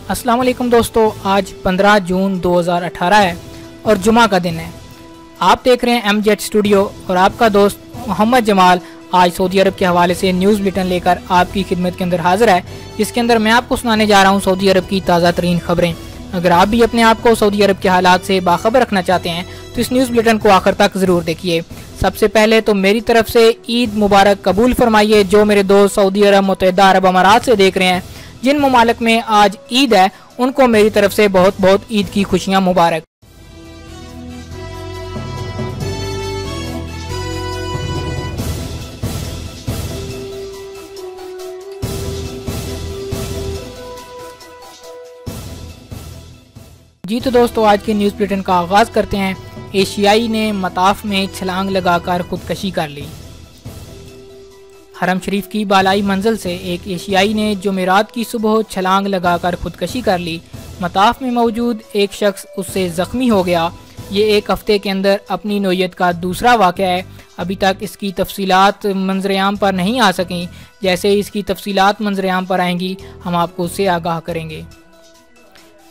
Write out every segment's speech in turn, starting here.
अस्सलाम वालेकुम दोस्तों, आज 15 जून 2018 है और जुमा का दिन है। आप देख रहे हैं MZ स्टूडियो और आपका दोस्त मोहम्मद जमाल आज सऊदी अरब के हवाले से न्यूज़ बुलेटिन लेकर आपकी खिदमत के अंदर हाजिर है, जिसके अंदर मैं आपको सुनाने जा रहा हूं सऊदी अरब की ताज़ा तरीन खबरें। अगर आप भी अपने आप को सऊदी अरब के हालात से बाखबर रखना चाहते हैं तो इस न्यूज़ बुलेटिन को आखिर तक ज़रूर देखिए। सबसे पहले तो मेरी तरफ से ईद मुबारक कबूल फरमाइए। जो मेरे दोस्त सऊदी अरब मुत्तहिदा अरब अमारात से देख रहे हैं, जिन ममालिक में आज ईद है, उनको मेरी तरफ से बहुत बहुत ईद की खुशियां मुबारक। जी तो दोस्तों, आज के न्यूज़ बुलेटिन का आगाज करते हैं। एशियाई ने मताफ में छलांग लगाकर खुदकशी कर ली। हरम शरीफ की बालाई मंजिल से एक एशियाई ने जुमेरात की सुबह छलांग लगाकर खुदकशी कर ली। मताफ में मौजूद एक शख्स उससे जख्मी हो गया। ये एक हफ्ते के अंदर अपनी नौयत का दूसरा वाक़या है। अभी तक इसकी तफसीलात मंजर-ए-आम पर नहीं आ सकें। जैसे इसकी तफसीलात मंजर-ए-आम पर आएंगी, हम आपको उससे आगाह करेंगे।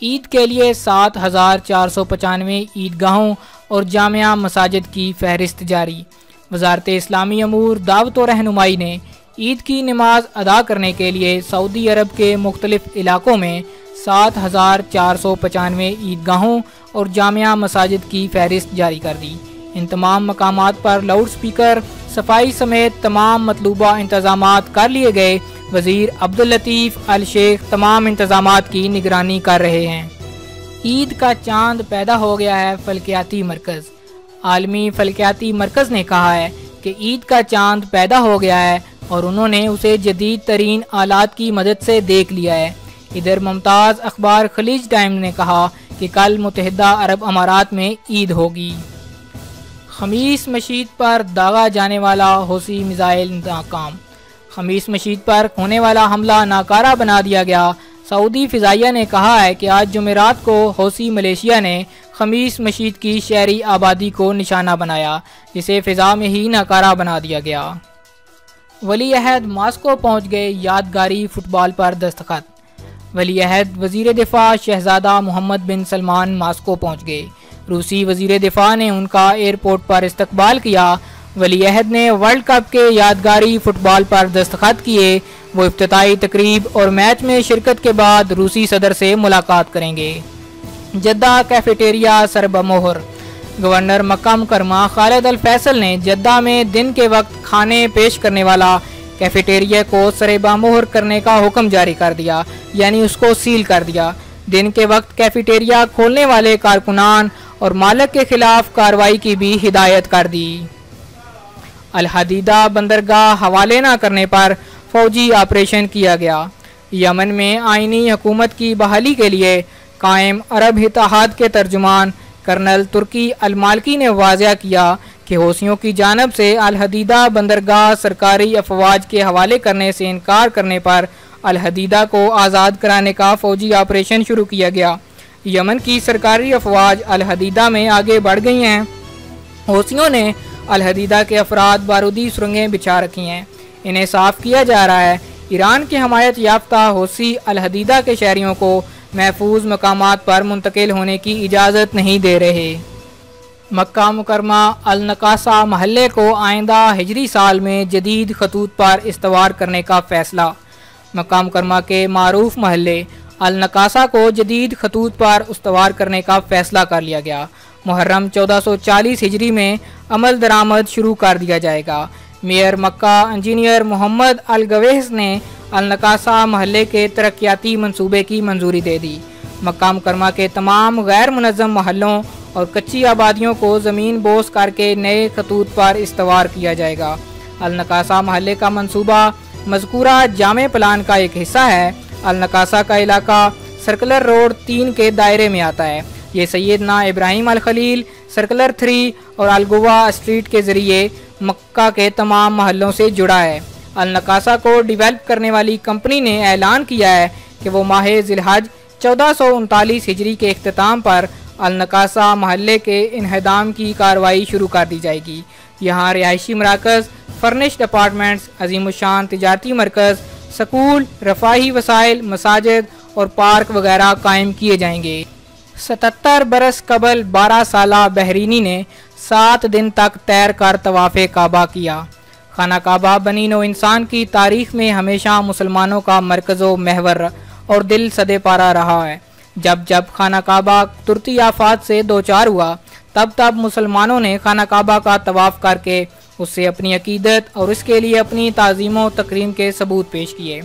ईद के लिए 7,495 ईदगाहों और जामिया मसाजिद की फहरिस्त जारी। वज़ारत इस्लामी अमूर दावत और रहनुमाई ने ईद की नमाज अदा करने के लिए सऊदी अरब के मुख्तलिफ इलाकों में 7,495 ईदगाहों और जामिया मसाजिद की फहरिस्त जारी कर दी। इन तमाम मकामात पर लाउड स्पीकर, सफाई समेत तमाम मतलूबा इंतजामात कर लिए गए। वज़ीर अब्दुल लतीफ़ अल शेख तमाम इंतजामात की निगरानी कर रहे हैं। ईद का चांद पैदा हो गया है, फलकियाती मरकज़। आलमी फलकियाती मरकज़ ने कहा है कि ईद का चांद पैदा हो गया है और उन्होंने उसे जदीद तरीन आलात की मदद से देख लिया है। इधर मुमताज़ अखबार खलीज टाइम्स ने कहा कि कल मुत्तहिदा अरब अमारात में ईद होगी। खमीस मस्जिद पर दागा जाने वाला हौसी मिसाइल नाकाम। खमीस मस्जिद पर होने वाला हमला नाकारा बना दिया गया। सऊदी फ़िज़ाइया ने कहा है कि आज जुमेरात को हौसी मलेशिया ने खमीस मस्जिद की शहरी आबादी को निशाना बनाया, जिसे फ़िज़ा में ही नाकारा बना दिया गया। वली अहद मास्को पहुँच गए, यादगारी फुटबॉल पर दस्तखत। वली अहद वज़ीर दिफ़ा शहज़ादा मोहम्मद बिन सलमान मास्को पहुँच गए। रूसी वज़ीर दिफ़ा ने उनका एयरपोर्ट पर इस्तकबाल किया। वली अहद ने वर्ल्ड कप के यादगारी फुटबॉल पर दस्तखत किए। वो इफ्तिताई तकरीब और मैच में शिरकत के बाद रूसी सदर से मुलाकात करेंगे। जद्दा कैफेटेरिया सरबमोहर। गवर्नर मक्का मुकरमा खालिद अल फैसल ने जद्दा में दिन के वक्त खाने पेश करने वाला कैफेटेरिया को सरबमोहर करने का हुक्म जारी कर दिया, यानी उसको सील कर दिया। दिन के वक्त कैफेटेरिया खोलने वाले कारकुनान और मालिक के खिलाफ कार्रवाई की भी हिदायत कर दी। अल हदीदा बंदरगाह हवाले न करने पर फौजी ऑपरेशन किया गया। यमन में आईनी हुकूमत की बहाली के लिए कायम अरब इत्तेहाद के तर्जुमान कर्नल तुर्की अल मालकी ने वाज़ेह किया कि हौसियों की जानब से अल हदीदा बंदरगाह सरकारी अफवाज के हवाले करने से इनकार करने पर अल हदीदा को आज़ाद कराने का फौजी ऑपरेशन शुरू किया गया। यमन की सरकारी अफवाज अल हदीदा में आगे बढ़ गई हैं। हौसियों ने अल हदीदा के अफराद बारूदी सुरंगें बिछा रखी हैं। इन्हें साफ किया जा रहा है। ईरान की हमायत याफ्ता हौसी अल हदीदा के शहरियों को महफूज मकामात पर मुंतकिल होने की इजाज़त नहीं दे रहे। मक्का मुकरमा अल नकासा महल्ले को आइंदा हिजरी साल में जदीद खतूत पर इस्तवार करने का फैसला। मक्का मुकरमा के मारूफ महल्ले अल नकासा को जदीद खतूत पर इस्तवार करने का फैसला कर लिया गया। मुहर्रम 1440 हिजरी में अमल दरामद शुरू कर दिया जाएगा। मेयर मक्का इंजीनियर मोहम्मद अल गवेस ने अल नकासा महल्ले के तरक्याती मंसूबे की मंजूरी दे दी। मक्का मुकरमा के तमाम गैर मुनज़्ज़म महलों और कच्ची आबादियों को ज़मीन बोस करके नए खतूत पर इस्तवार किया जाएगा। अल नकासा महल्ले का मंसूबा मज़कूरा जामे प्लान का एक हिस्सा है। अल नकासा का इलाका सर्कुलर रोड 3 के दायरे में आता है। ये सैयदना इब्राहिम अल खलील सर्कुलर 3 और अलगुवा स्ट्रीट के ज़रिए मक्का के तमाम महलों से जुड़ा है। अल नकासा को डिवेल्प करने वाली कंपनी ने ऐलान किया है कि वो माह ज़िलहज 1439 हिजरी के इख्तिताम पर अल नकासा महल्ले के इन्हदाम की कार्रवाई शुरू कर दी जाएगी। यहाँ रिहायशी मराकज़, फर्निश्ड अपार्टमेंट्स, अजीमुशान तिजारती मरकज़, स्कूल, रफ़ाही वसाइल, मसाजिद और पार्क वगैरह कायम किए जाएंगे। 77 बरस कबल 12 साला बहरीनी ने 7 दिन तक तैर कर तवाफ़े काबा किया। खाना काबा बनी नौ इंसान की तारीख में हमेशा मुसलमानों का मरकज़ो महवर और दिल सदे पारा रहा है। जब जब खाना काबा तुर्ती आफात से दो चार हुआ तब तब मुसलमानों ने खाना काबा का तवाफ़ करके उससे अपनी अकीदत और इसके लिए अपनी ताज़ीम व तकरीम के सबूत पेश किए।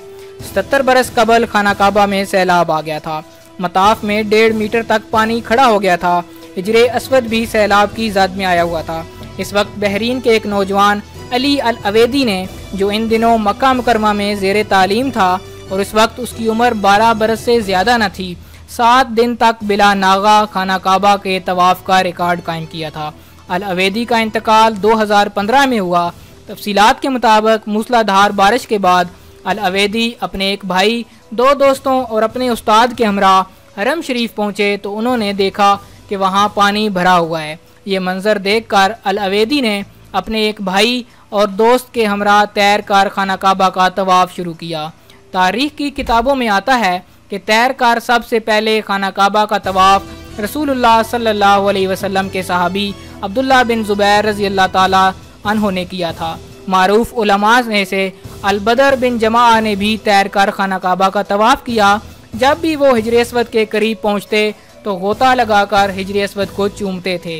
77 बरस कबल खाना काबा में सैलाब आ गया था। मताफ में 1.5 मीटर तक पानी खड़ा हो गया था। हिजरे असवद भी सैलाब की जद में आया हुआ था। इस वक्त बहरीन के एक नौजवान अली अल अवेदी ने, जो इन दिनों मक्का मुकरमा में ज़ेरे तालीम था और इस वक्त उसकी उम्र 12 बरस से ज़्यादा न थी, 7 दिन तक बिला नागा खाना काबा के तवाफ़ का रिकॉर्ड कायम किया था। अल अवेदी का इंतकाल 2015 में हुआ। तफसीलात के मुताबिक मूसलाधार बारिश के बाद अल अवेदी अपने एक भाई, 2 दोस्तों और अपने उस्ताद के हमरा हरम शरीफ पहुँचे तो उन्होंने देखा कि वहाँ पानी भरा हुआ है। ये मंजर देखकर अल अवेदी ने अपने एक भाई और दोस्त के हमरा तैर कर खाना काबा का तवाफ़ शुरू किया। तारीख़ की किताबों में आता है कि तैर कर सबसे पहले खाना काबा का तवाफ़ रसूलुल्लाह सल्लल्लाहु अलैहि वसल्लम के सहाबी अब्दुल्ला बिन ज़ुबैर रज़ी अल्लाह ताला अन्हो ने किया था। मारूफ उलमा में से अल बदर बिन जमा ने भी तैर कर खाना काबा का तवाफ़ किया। जब भी वो हिजरे अस्वद के करीब पहुँचते तो गोता लगाकर हिजरे अस्वद को चूमते थे।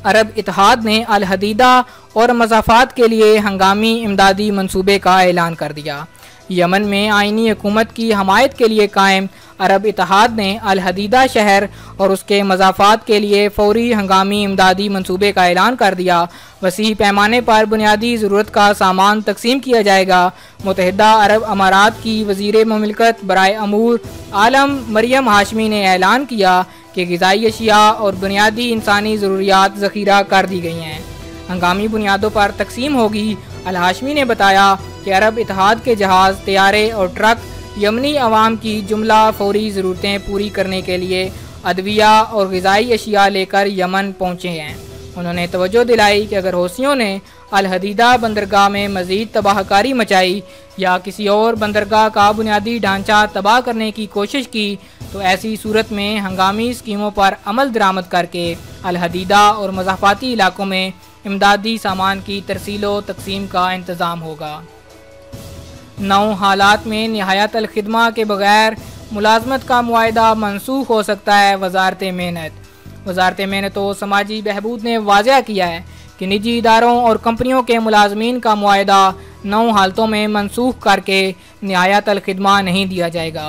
अरब इत्तेहाद ने अल हदीदा और मज़ाफ़ात के लिए हंगामी इमदादी मंसूबे का ऐलान कर दिया। यमन में आइनी हुकूमत की हमायत के लिए कायम अरब इत्तेहाद ने अल हदीदा शहर और उसके मज़ाफ़ात के लिए फ़ौरी हंगामी इमदादी मंसूबे का ऐलान कर दिया। वसी पैमाने पर बुनियादी ज़रूरत का सामान तकसीम किया जाएगा। मुत्तहिदा अरब अमारात की वज़ीर मुमलिकत बराए अमूर आलम मरियम हाशमी ने ऐलान किया कि ग़िज़ाई अशिया और बुनियादी इंसानी ज़रूरियात ज़ख़ीरा कर दी गई हैं, हंगामी बुनियादों पर तकसीम होगी। अल हाशमी ने बताया कि अरब इत्तेहाद के जहाज़, तैयारे और ट्रक यमनी अवाम की जुमला फ़ौरी ज़रूरतें पूरी करने के लिए अदविया और ग़िज़ाई अशिया लेकर यमन पहुँचे हैं। उन्होंने तवज्जो दिलाई कि अगर हौसियों ने अल हदीदा बंदरगाह में मज़ीद तबाहकारी मचाई या किसी और बंदरगाह का बुनियादी ढांचा तबाह करने की कोशिश की तो ऐसी सूरत में हंगामी स्कीमों पर अमल दरामद करके अल हदीदा और मज़ाफ़ाती इलाकों में इमदादी सामान की तरसीलो तकसीम का इंतज़ाम होगा। 9 हालात में निहायत अल खिदमा के बगैर मुलाजमत का मुआहदा मनसूख हो सकता है। वज़ारत मेहनत व समाजी बहबूद ने वाज़ह किया है कि निजी इदारों और कंपनियों के मुलाजमीन का मुआहदा 9 हालतों में मनसूख करके निहायत अल खिदमा नहीं दिया जाएगा।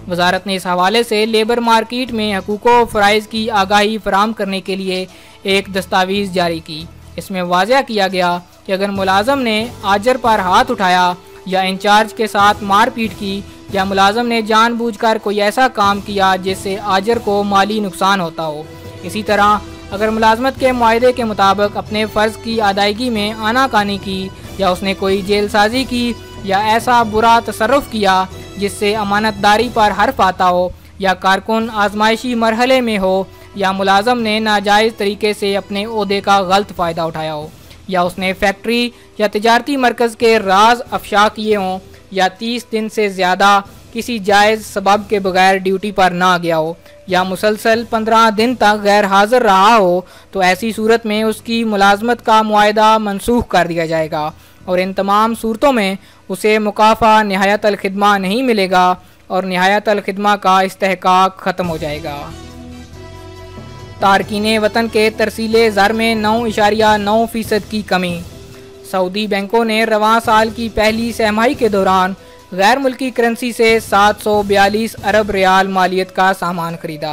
वज़ारत ने इस हवाले से लेबर मार्केट में हकूक़ व फ़राइज़ की आगाही फराहम करने के लिए एक दस्तावेज़ जारी की। इसमें वाज़ह किया गया कि अगर मुलाजम ने आजर पर हाथ उठाया या इंचार्ज के साथ मारपीट की या मुलाजम ने जानबूझकर कोई ऐसा काम किया जिससे आजर को माली नुकसान होता हो। इसी तरह अगर मुलाजमत के मुआहदे के मुताबिक अपने फ़र्ज़ की अदायगी में आनाकानी की या उसने कोई जेलसाजी की या ऐसा बुरा तसर्रुफ़ किया जिससे अमानतदारी पर हर्फ आता हो या कारकुन आजमाइशी मरहले में हो या मुलाजम ने नाजायज़ तरीके से अपने ओहदे का गलत फ़ायदा उठाया हो या उसने फैक्ट्री या तिजारती मरकज़ के राज अफशा किए हों या 30 दिन से ज़्यादा किसी जायज़ सबब के बगैर ड्यूटी पर ना गया हो या मुसलसल 15 दिन तक गैर हाज़िर रहा हो तो ऐसी सूरत में उसकी मुलाजमत का मुआहदा मनसूख कर दिया जाएगा और इन तमाम सूरतों में उसे मुकाफ़ा निहायत अल खिदमा नहीं मिलेगा और निहायत अल खिदमा का इस्तेहकाक ख़त्म हो जाएगा। तारकीन वतन के तरसीले ज़र में 9.9% की कमी। सऊदी बैंकों ने रवां साल की पहली सहमाही के दौरान गैर मुल्की करेंसी से 742 अरब रियाल मालियत का सामान खरीदा।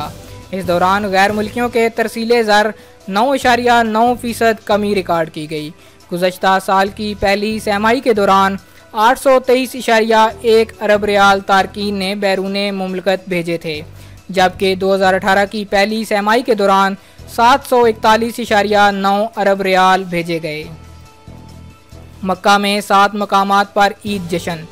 इस दौरान गैर मुल्कियों के तरसीले ज़र 9.9% कमी रिकॉर्ड की गई। गुज़श्ता साल की पहली सहमाही के दौरान 823.1 अरब रियाल तारकीन ने बैरून मुमलकत भेजे थे, जबकि 2018 की पहली सहमाही के दौरान 741.9 अरब रियाल भेजे गए। मक्का में 7 मकामात पर ईद जश्न।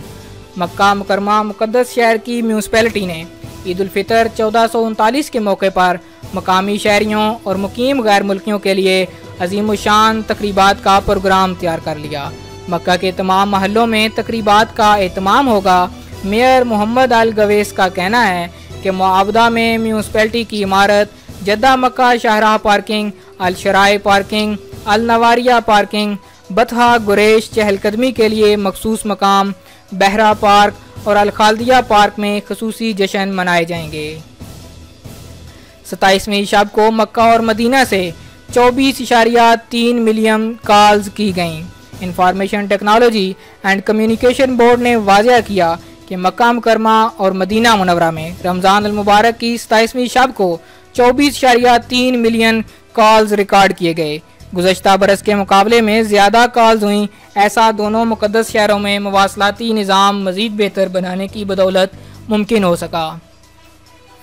मक्का मुकरमा मुक़द्दस शहर की म्यूनसिपैलिटी ने ईद उल फितर 1439 के मौके पर मकामी शहरियों और मुकीम गैर मुल्कियों के लिए अजीमुशान तकरीबात का प्रोग्राम तैयार कर लिया। मक्का के तमाम महलों में तकरीबात का एहतमाम होगा। मेयर मोहम्मद अल गवेस का कहना है कि मुआवदा में म्यूनसिपैलिटी की इमारत, जद्दा मक्का शाहराह पार्किंग, अल शराय पार्किंग, अल नवारिया पार्किंग, बतहा गुरेश चहलकदमी के लिए मखसूस मकाम, बहरा पार्क और अल खालदिया पार्क में खसूसी जश्न मनाए जाएंगे। 27वीं शब को मक्का और मदीना से 24.3 मिलियन कॉल्स की गईं। Information technology and communication board ने वाज़ेह किया कि मक्का मुकरमा और मदीना मुनव्वरा में रमज़ान अल मुबारक की 27वीं शब को 24.3 मिलियन कॉल्स रिकॉर्ड किए गए। गुज़श्ता बरस के मुकाबले में ज़्यादा कॉल्स हुई। ऐसा दोनों मुक़द्दस शहरों में मवासलाती निज़ाम मज़ीद बेहतर बनाने की बदौलत मुमकिन हो सका।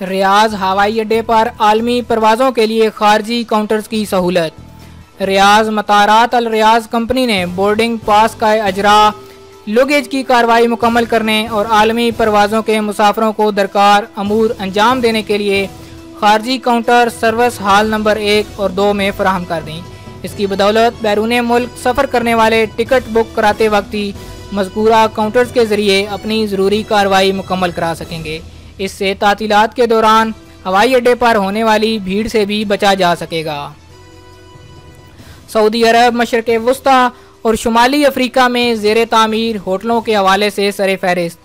रियाज हवाई अड्डे पर आलमी परवाज़ों के लिए खारजी काउंटर्स की सहूलत। रियाज मतारात अल रियाज कंपनी ने बोर्डिंग पास का अजरा, लगेज की कार्रवाई मुकम्मल करने और आलमी परवाज़ों के मुसाफरों को दरकार अमूर अंजाम देने के लिए खारजी काउंटर सर्विस हाल नंबर 1 और 2 में फराहम कर दी। इसकी बदौलत बैरून मुल्क सफ़र करने वाले टिकट बुक कराते वक्त ही मज़कूरा काउंटर्स के ज़रिए अपनी ज़रूरी कार्रवाई मुकम्मल करा सकेंगे। इससे तातीलात के दौरान हवाई अड्डे पर होने वाली भीड़ से भी बचा जा सकेगा। सऊदी अरब, मशरक़ वुस्ता और शुमाली अफ्रीका में ज़ेर तामीर होटलों के हवाले से सर फहरिस्त।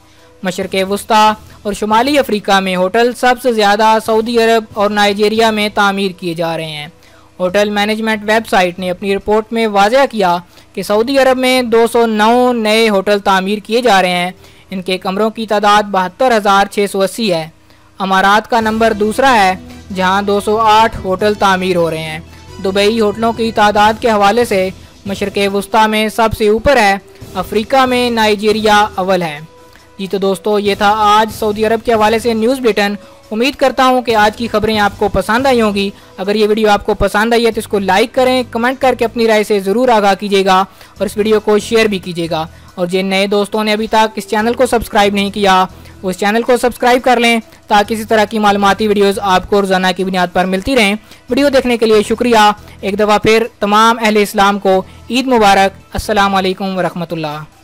मशरक़ वुस्ता और शुमाली अफ्रीका में होटल सबसे ज़्यादा सऊदी अरब और नाइजीरिया में तामीर किए जा रहे हैं। होटल मैनेजमेंट वेबसाइट ने अपनी रिपोर्ट में वाज़ेह किया कि सऊदी अरब में 209 नए होटल तामीर किए जा रहे हैं। इनके कमरों की तादाद 72,680 है। अमारात का नंबर दूसरा है जहां 208 होटल तामीर हो रहे हैं। दुबई होटलों की तादाद के हवाले से मशरक़ वुस्ता में सबसे ऊपर है। अफ्रीका में नाइजीरिया अव्वल है। जी तो दोस्तों, ये था आज सऊदी अरब के हवाले से न्यूज़ बुलेटिन। उम्मीद करता हूँ कि आज की खबरें आपको पसंद आई होंगी। अगर ये वीडियो आपको पसंद आई है तो इसको लाइक करें, कमेंट करके अपनी राय से ज़रूर आगाह कीजिएगा और इस वीडियो को शेयर भी कीजिएगा। और जिन नए दोस्तों ने अभी तक इस चैनल को सब्सक्राइब नहीं किया वो इस चैनल को सब्सक्राइब कर लें ताकि इसी तरह की मालूमाती वीडियोस आपको रोज़ाना की बुनियाद पर मिलती रहें। वीडियो देखने के लिए शुक्रिया। एक दफ़ा फिर तमाम अहले इस्लाम को ईद मुबारक। अस्सलाम वालेकुम व रहमतुल्लाह।